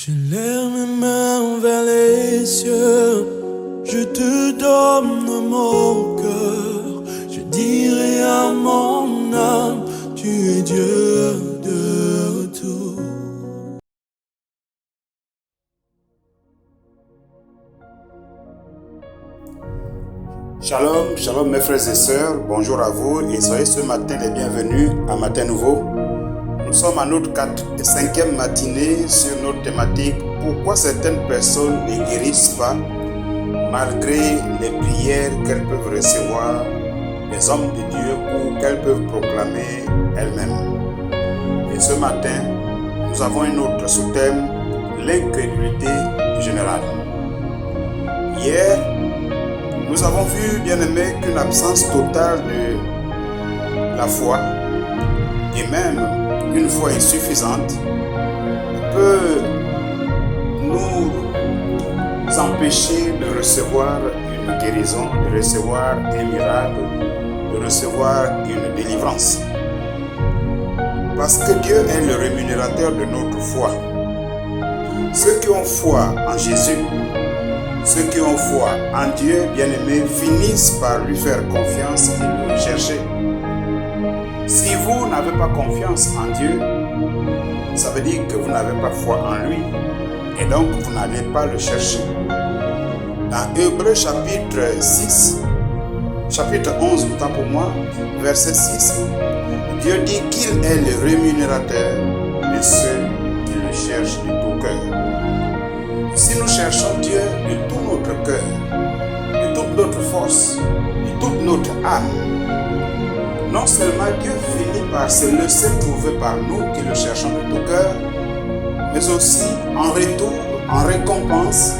Je lève mes mains vers les cieux, je te donne mon cœur, je dirai à mon âme, tu es Dieu de tout. Shalom, shalom mes frères et sœurs, bonjour à vous et soyez ce matin les bienvenus à Matin Nouveau. Nous sommes à notre 5e matinée sur notre thématique « Pourquoi certaines personnes ne guérissent pas malgré les prières qu'elles peuvent recevoir des hommes de Dieu ou qu'elles peuvent proclamer elles-mêmes ». Et ce matin, nous avons un autre sous-thème « L'incrédulité générale ». Hier, nous avons vu, bien aimé, qu'une absence totale de la foi et même une foi insuffisante peut nous empêcher de recevoir une guérison, de recevoir un miracle, de recevoir une délivrance. Parce que Dieu est le rémunérateur de notre foi. Ceux qui ont foi en Jésus, ceux qui ont foi en Dieu, bien-aimés, finissent par lui faire confiance et le chercher. Si vous n'avez pas confiance en Dieu, ça veut dire que vous n'avez pas foi en lui et donc vous n'allez pas le chercher. Dans Hébreux chapitre 6, chapitre 11, autant pour moi, verset 6, Dieu dit qu'il est le rémunérateur de ceux qui le cherchent de tout cœur. Si nous cherchons Dieu de tout notre cœur, de toute notre force, de toute notre âme, non seulement Dieu finit par se laisser trouver par nous qui le cherchons de tout cœur, mais aussi en retour, en récompense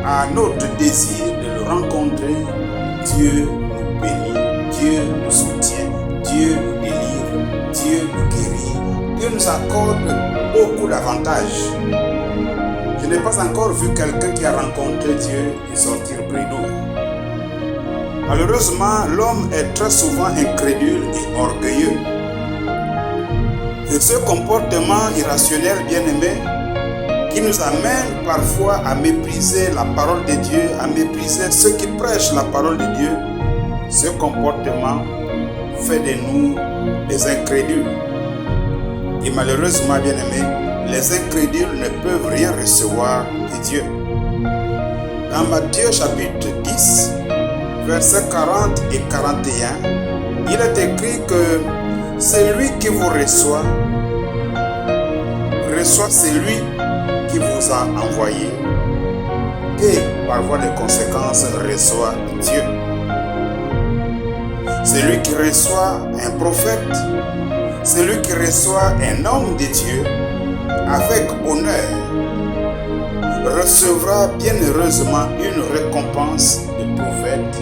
à notre désir de le rencontrer, Dieu nous bénit, Dieu nous soutient, Dieu nous délivre, Dieu nous guérit, Dieu nous accorde beaucoup d'avantages. Je n'ai pas encore vu quelqu'un qui a rencontré Dieu et sortir pris d'eau. Malheureusement, l'homme est très souvent incrédule et orgueilleux. Et ce comportement irrationnel, bien-aimé, qui nous amène parfois à mépriser la parole de Dieu, à mépriser ceux qui prêchent la parole de Dieu, ce comportement fait de nous des incrédules. Et malheureusement, bien-aimé, les incrédules ne peuvent rien recevoir de Dieu. Dans Matthieu chapitre 10, versets 40 et 41, il est écrit que celui qui vous reçoit celui qui vous a envoyé et par voie de conséquence reçoit Dieu. Celui qui reçoit un prophète, celui qui reçoit un homme de Dieu avec honneur recevra bien heureusement une récompense de prophète.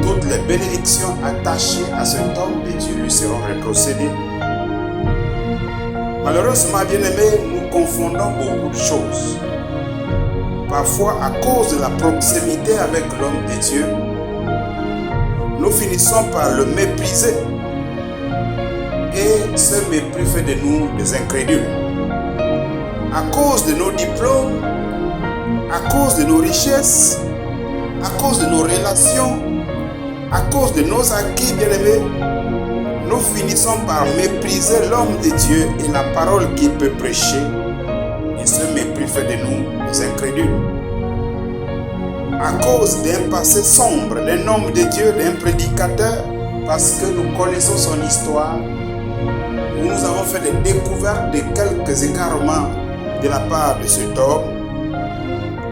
Toutes les bénédictions attachées à cet homme de Dieu lui seront rétrocédées. Malheureusement, bien-aimés, nous confondons beaucoup de choses. Parfois, à cause de la proximité avec l'homme de Dieu, nous finissons par le mépriser. Et ce mépris fait de nous des incrédules. À cause de nos diplômes, à cause de nos richesses, à cause de nos relations, à cause de nos acquis, bien-aimés, nous finissons par mépriser l'homme de Dieu et la parole qu'il peut prêcher. Et ce mépris fait de nous des incrédules. À cause d'un passé sombre, d'un homme de Dieu, d'un prédicateur, parce que nous connaissons son histoire, où nous avons fait des découvertes de quelques égarements de la part de cet homme,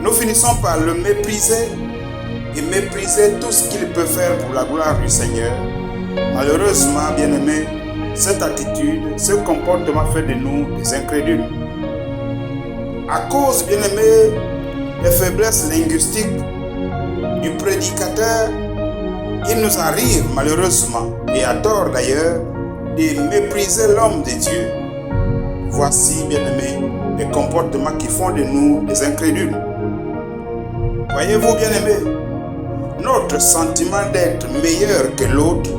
nous finissons par le mépriser et mépriser tout ce qu'il peut faire pour la gloire du Seigneur. Malheureusement, bien-aimés, cette attitude, ce comportement fait de nous des incrédules. À cause, bien-aimés, des faiblesses linguistiques du prédicateur, il nous arrive malheureusement, et à tort d'ailleurs, de mépriser l'homme de Dieu. Voici, bien-aimés, les comportements qui font de nous des incrédules. Voyez-vous, bien-aimés, notre sentiment d'être meilleur que l'autre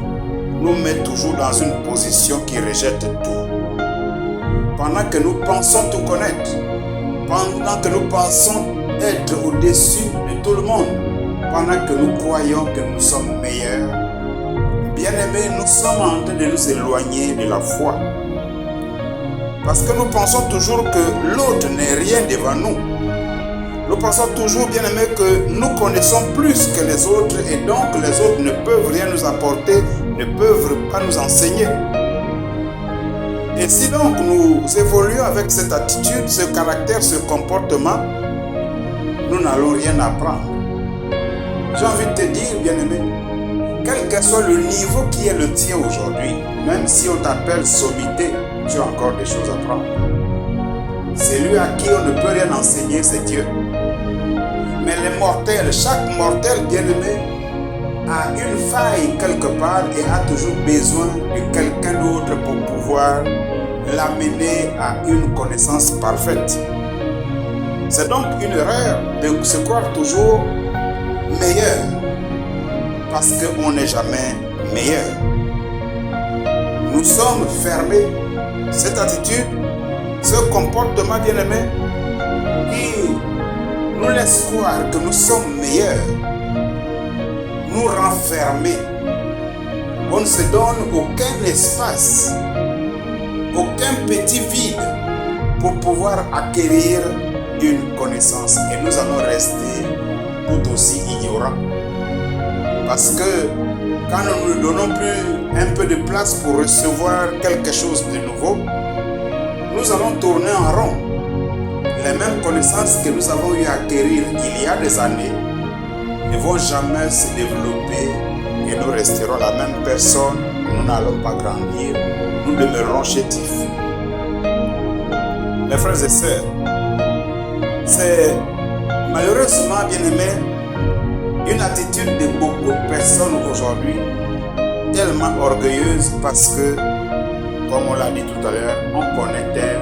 nous met toujours dans une position qui rejette tout. Pendant que nous pensons tout connaître, pendant que nous pensons être au-dessus de tout le monde, pendant que nous croyons que nous sommes meilleurs, bien-aimés, nous sommes en train de nous éloigner de la foi. Parce que nous pensons toujours que l'autre n'est rien devant nous. Nous pensons toujours, bien-aimés, que nous connaissons plus que les autres et donc les autres ne peuvent rien nous apporter, ne peuvent pas nous enseigner. Et si donc nous évoluons avec cette attitude, ce caractère, ce comportement, nous n'allons rien apprendre. J'ai envie de te dire, bien-aimé, quel que soit le niveau qui est le tien aujourd'hui, même si on t'appelle sommité, tu as encore des choses à prendre. Celui à qui on ne peut rien enseigner, c'est Dieu. Mais les mortels, chaque mortel, bien-aimé, a une faille quelque part et a toujours besoin de quelqu'un d'autre pour pouvoir l'amener à une connaissance parfaite. C'est donc une erreur de se croire toujours meilleur, parce qu'on n'est jamais meilleur. Nous sommes fermés. Cette attitude, ce comportement, bien-aimé, qui nous laisse croire que nous sommes meilleurs, nous renfermer. On ne se donne aucun espace, aucun petit vide pour pouvoir acquérir une connaissance. Et nous allons rester tout aussi ignorants. Parce que quand nous ne donnons plus un peu de place pour recevoir quelque chose de nouveau, nous allons tourner en rond. Les mêmes connaissances que nous avons eu à acquérir il y a des années ne vont jamais se développer et nous resterons la même personne, nous n'allons pas grandir, nous demeurerons chétifs. Mes frères et sœurs, c'est malheureusement, bien-aimé, une attitude de beaucoup de personnes aujourd'hui tellement orgueilleuse parce que, comme on l'a dit tout à l'heure, on connaît tel,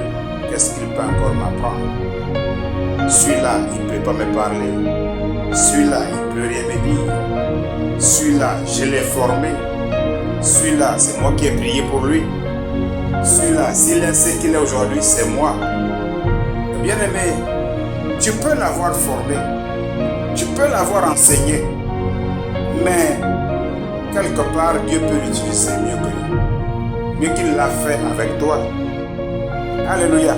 qu'est-ce qu'il peut encore m'apprendre? Celui-là, il ne peut pas me parler. Celui-là, il ne peut rien me dire. Celui-là, je l'ai formé. Celui-là, c'est moi qui ai prié pour lui. Celui-là, s'il est ce qu'il est aujourd'hui, c'est moi. Bien-aimé, tu peux l'avoir formé. Tu peux l'avoir enseigné. Mais, quelque part, Dieu peut l'utiliser mieux que lui. Mieux qu'il l'a fait avec toi. Alléluia.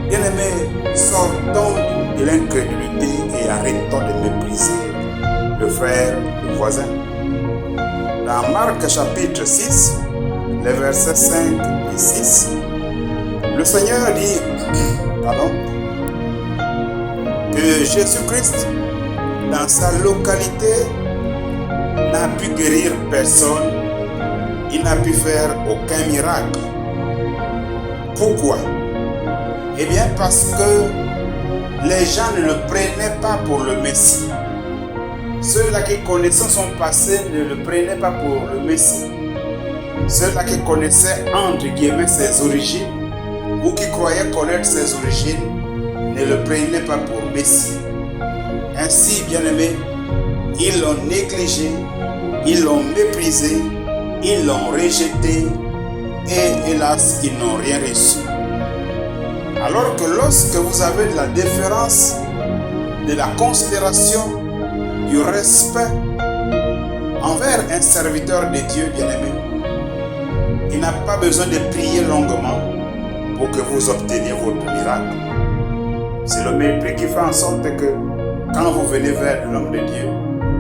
Bien-aimés, sortons de l'incrédulité et arrêtons de mépriser le frère, le voisin. Dans Marc chapitre 6, les versets 5 et 6, le Seigneur dit que Jésus-Christ, dans sa localité, n'a pu guérir personne, il n'a pu faire aucun miracle. Pourquoi? Eh bien parce que les gens ne le prenaient pas pour le Messie. Ceux-là qui connaissaient son passé ne le prenaient pas pour le Messie. Ceux-là qui connaissaient entre guillemets ses origines ou qui croyaient connaître ses origines ne le prenaient pas pour Messie. Ainsi, bien-aimés, ils l'ont négligé, ils l'ont méprisé, ils l'ont rejeté et hélas, ils n'ont rien reçu. Alors que lorsque vous avez de la déférence, de la considération, du respect envers un serviteur de Dieu bien-aimé, il n'a pas besoin de prier longuement pour que vous obteniez votre miracle. C'est le mépris qui fait en sorte que quand vous venez vers l'homme de Dieu,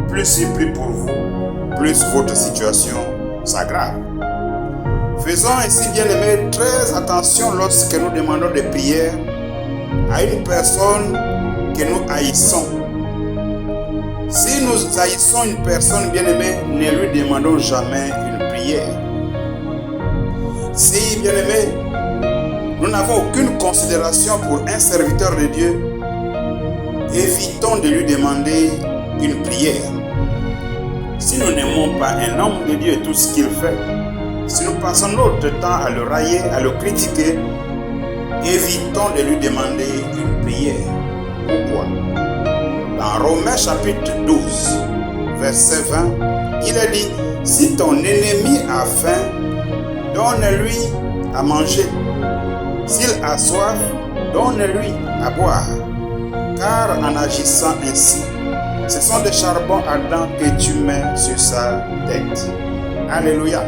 plus il prie pour vous, plus votre situation s'aggrave. Faisons ainsi, bien-aimés, très attention lorsque nous demandons des prières à une personne que nous haïssons. Si nous haïssons une personne, bien-aimée, ne lui demandons jamais une prière. Si, bien-aimés, nous n'avons aucune considération pour un serviteur de Dieu, évitons de lui demander une prière. Si nous n'aimons pas un homme de Dieu et tout ce qu'il fait, si nous passons notre temps à le railler, à le critiquer, évitons de lui demander une prière. Pourquoi? Dans Romains chapitre 12, verset 20, il est dit, si ton ennemi a faim, donne-lui à manger. S'il a soif, donne-lui à boire. Car en agissant ainsi, ce sont des charbons ardents que tu mets sur sa tête. Alléluia.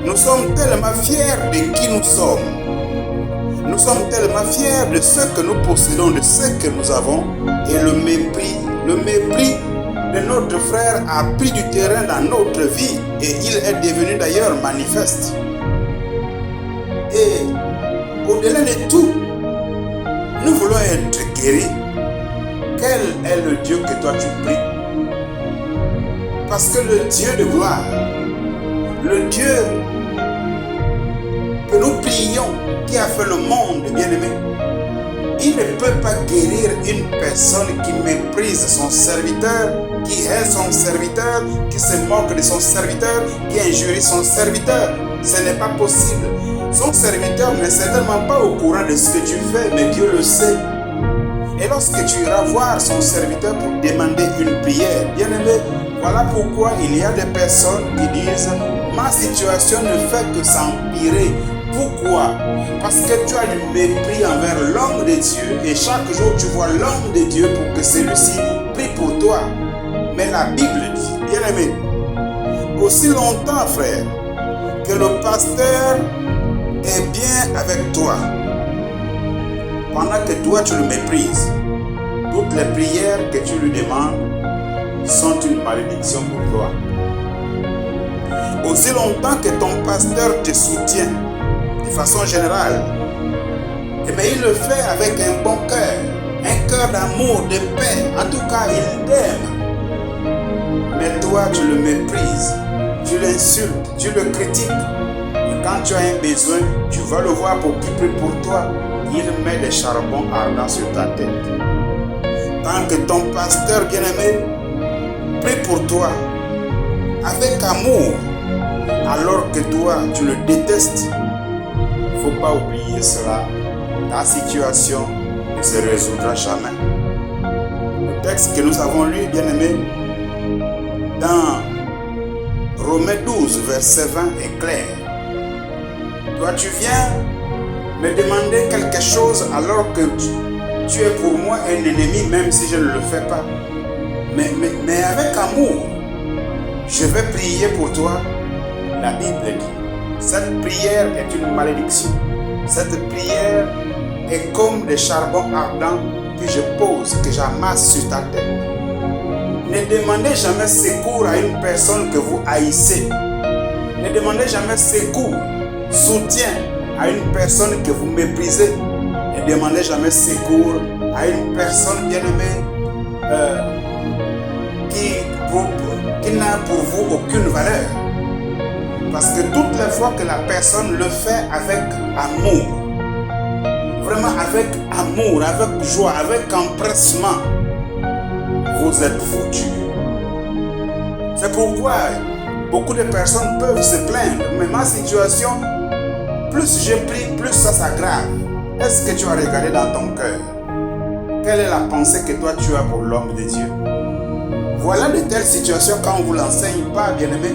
Nous sommes tellement fiers de qui nous sommes. Nous sommes tellement fiers de ce que nous possédons, de ce que nous avons. Et le mépris de notre frère a pris du terrain dans notre vie. Et il est devenu d'ailleurs manifeste. Et au-delà de tout, nous voulons être guéris. Quel est le Dieu que toi tu pries? Parce que le Dieu de gloire, le Dieu que nous prions, qui a fait le monde, bien-aimé, il ne peut pas guérir une personne qui méprise son serviteur, qui hait son serviteur, qui se moque de son serviteur, qui injurie son serviteur. Ce n'est pas possible. Son serviteur n'est certainement pas au courant de ce que tu fais, mais Dieu le sait. Et lorsque tu iras voir son serviteur pour demander une prière, bien-aimé, voilà pourquoi il y a des personnes qui disent « Ma situation ne fait que s'empirer ». Pourquoi? Parce que tu as du mépris envers l'homme de Dieu et chaque jour tu vois l'homme de Dieu pour que celui-ci prie pour toi. Mais la Bible dit, bien-aimé, aussi longtemps, frère, que le pasteur est bien avec toi, pendant que toi tu le méprises, toutes les prières que tu lui demandes sont une malédiction pour toi. Aussi longtemps que ton pasteur te soutient, de façon générale, mais il le fait avec un bon cœur, un cœur d'amour, de paix, en tout cas il t'aime. Mais toi tu le méprises, tu l'insultes, tu le critiques. Et quand tu as un besoin, tu vas le voir pour qu'il prie pour toi. Il met des charbons ardents sur ta tête. Tant que ton pasteur bien-aimé prie pour toi avec amour, alors que toi tu le détestes, il ne faut pas oublier cela. Ta situation ne se résoudra jamais. Le texte que nous avons lu, bien-aimé, dans Romains 12, verset 20 est clair. Toi, tu viens me demander quelque chose alors que tu es pour moi un ennemi, même si je ne le fais pas. Mais avec amour, je vais prier pour toi. La Bible dit, cette prière est une malédiction. Cette prière est comme des charbons ardents que je pose, que j'amasse sur ta tête. Ne demandez jamais secours à une personne que vous haïssez. Ne demandez jamais secours, soutien à une personne que vous méprisez. Ne demandez jamais secours à une personne bien-aimée qui n'a pour vous aucune valeur. Parce que toutes les fois que la personne le fait avec amour, vraiment avec amour, avec joie, avec empressement, vous êtes foutus. C'est pourquoi beaucoup de personnes peuvent se plaindre. Mais ma situation, plus je prie, plus ça s'aggrave. Est-ce que tu as regardé dans ton cœur? Quelle est la pensée que toi tu as pour l'homme de Dieu? Voilà de telles situations quand on ne vous l'enseigne pas, bien-aimé.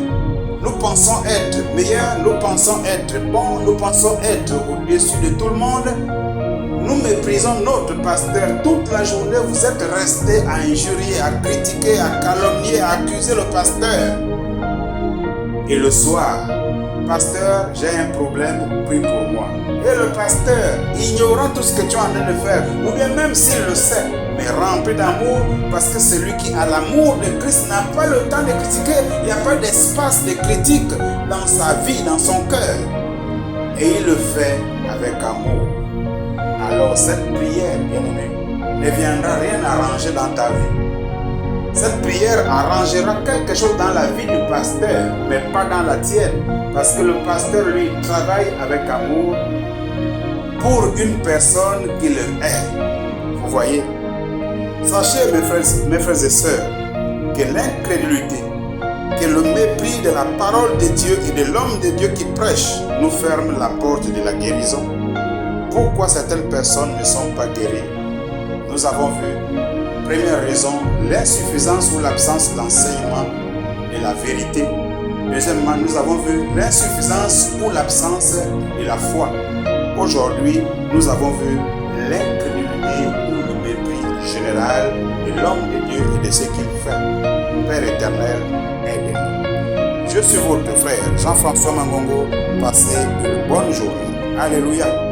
Nous pensons être meilleurs, nous pensons être bons, nous pensons être au-dessus de tout le monde. Nous méprisons notre pasteur toute la journée. Vous êtes restés à injurier, à critiquer, à calomnier, à accuser le pasteur. Et le soir, pasteur, j'ai un problème, prie pour moi. Et le pasteur, ignorant tout ce que tu es en train de faire, ou bien même s'il le sait, mais rempli d'amour, parce que celui qui a l'amour de Christ n'a pas le temps de critiquer. Il n'y a pas d'espace de critique dans sa vie, dans son cœur. Et il le fait avec amour. Alors cette prière, bien-aimé, ne viendra rien arranger dans ta vie. Cette prière arrangera quelque chose dans la vie du pasteur, mais pas dans la tienne. Parce que le pasteur, lui, travaille avec amour pour une personne qui le hait. Vous voyez? Sachez, mes frères et sœurs, que l'incrédulité, que le mépris de la parole de Dieu et de l'homme de Dieu qui prêche nous ferme la porte de la guérison. Pourquoi certaines personnes ne sont pas guéries? Nous avons vu, première raison, l'insuffisance ou l'absence d'enseignement de la vérité. Deuxièmement, nous avons vu l'insuffisance ou l'absence de la foi. Aujourd'hui, nous avons vu l'incrédulité ou le mépris général de l'homme de Dieu et de ce qu'il fait. Père éternel, aide-nous. Je suis votre frère Jean-François Mangongo. Passez une bonne journée. Alléluia.